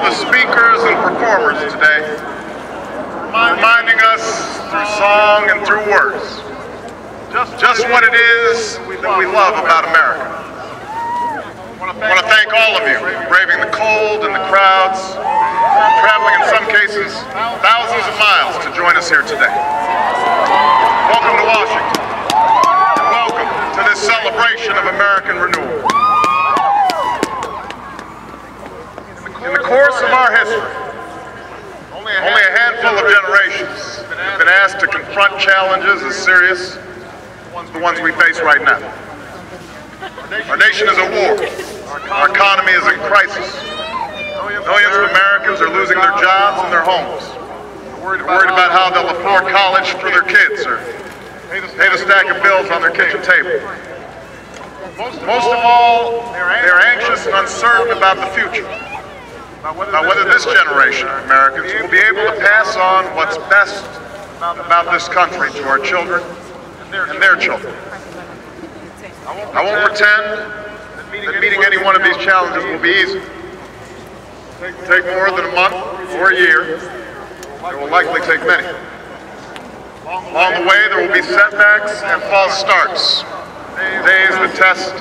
the speakers and performers today, reminding us through song and through words just what it is that we love about America. I want to thank all of you for braving the cold and the crowds, traveling in some cases thousands of miles to join us here today. Welcome to Washington, and welcome to this celebration of American renewal. In the course of our history, only a handful of generations have been asked to confront challenges as serious as the ones we face right now. Our nation is at war. Our economy is in crisis. Millions of Americans are losing their jobs and their homes. They're worried about how they'll afford college for their kids or pay the stack of bills on their kitchen table. Most of all, they're anxious and uncertain about the future, about whether this generation of Americans will be able to pass on what's best about this country to our children and their children. I won't pretend that meeting any one of these challenges will be easy. It will take more than a month or a year. It will likely take many. Along the way, there will be setbacks and false starts, days that test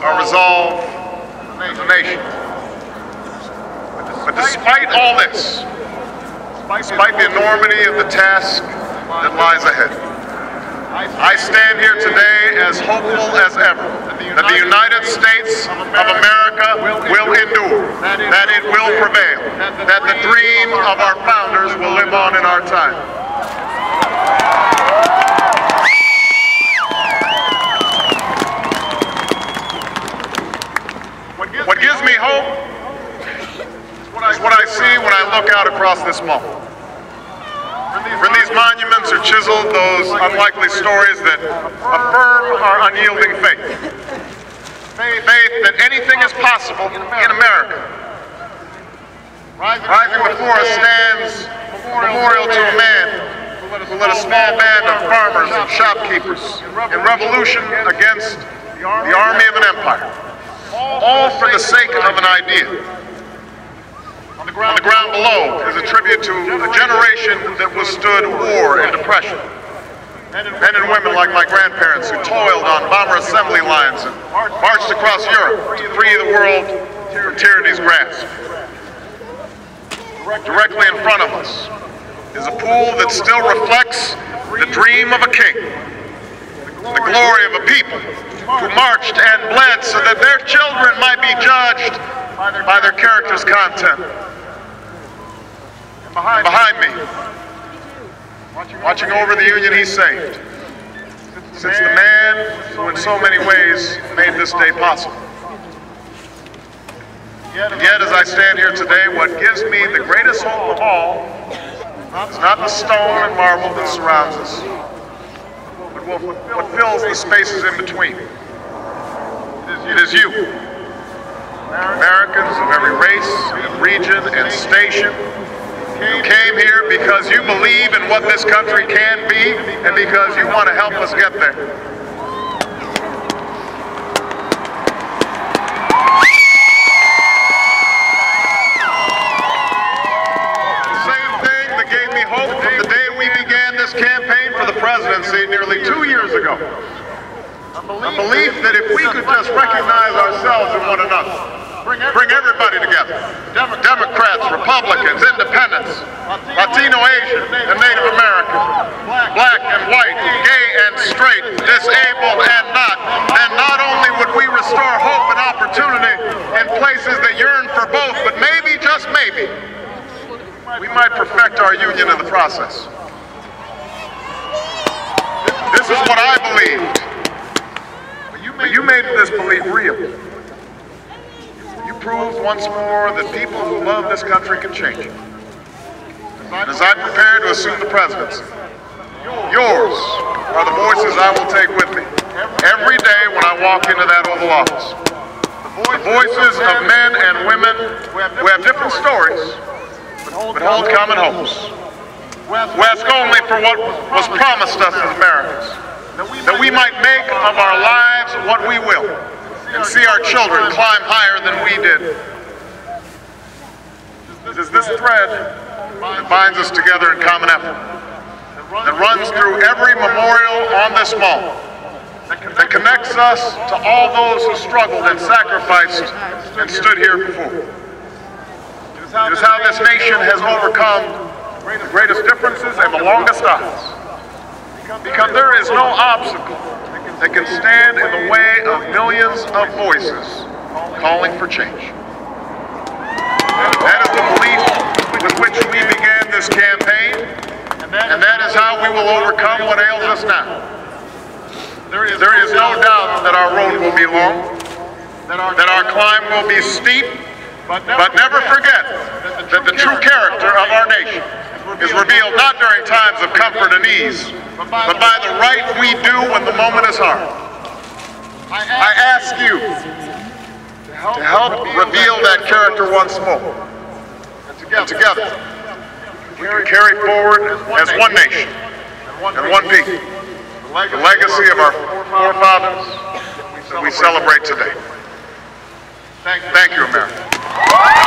our resolve as a nation. But despite all this, despite the enormity of the task that lies ahead, I stand here today as hopeful as ever that the United States of America will endure, that it will prevail, that the dream of our founders will live on in our time. What gives me hope is what I see when I look out across this mall. From these monuments are chiseled those unlikely stories that affirm our unyielding faith. Faith that anything is possible in America. Rising before us stands a memorial to a man who led a small band of farmers and shopkeepers in revolution against the army of an empire, all for the sake of an idea. On the ground below is a tribute to a generation that withstood war and depression. Men and women like my grandparents who toiled on bomber assembly lines and marched across Europe to free the world from tyranny's grasp. Directly in front of us is a pool that still reflects the dream of a king, the glory of a people who marched and bled so that their children might be judged by their character's content. Behind me, watching over the Union he saved, sits the man who in so many ways made this day possible. And yet, as I stand here today, what gives me the greatest hope of all is not the stone and marble that surrounds us, but what fills the spaces in between. It is you, Americans of every race and region and station, who came here because you believe in what this country can be and because you want to help us get there. The same thing that gave me hope from the day we began this campaign for the presidency nearly 2 years ago. A belief that if we could just recognize ourselves in one another, bring everybody together, Democrats, Republicans, Independents, Latino, Asian, and Native American, black and white, gay and straight, disabled and not, then not only would we restore hope and opportunity in places that yearn for both, but maybe, just maybe, we might perfect our union in the process. This is what I believed. But you made this belief real. You proved once more that people who love this country can change it. And as I prepare to assume the presidency, yours are the voices I will take with me every day when I walk into that Oval Office. The voices of men and women who have different stories, but hold common hopes. Who ask only for what was promised us as Americans, that we might make of our lives what we will, and see our children climb higher than we did. It is this thread that binds us together in common effort, that runs through every memorial on this mall, that connects us to all those who struggled and sacrificed and stood here before. It is how this nation has overcome the greatest differences and the longest odds, because there is no obstacle that can stand in the way of millions of voices calling for change. That is the belief with which we began this campaign, and that is how we will overcome what ails us now. There is no doubt that our road will be long, that our climb will be steep, but never forget that the true character of our nation is revealed not during times of comfort and ease, but by the right we do when the moment is hard. I ask you to help reveal that character once more. And together, we can carry forward as one nation and one people the legacy of our forefathers that we celebrate today. Thank you, America.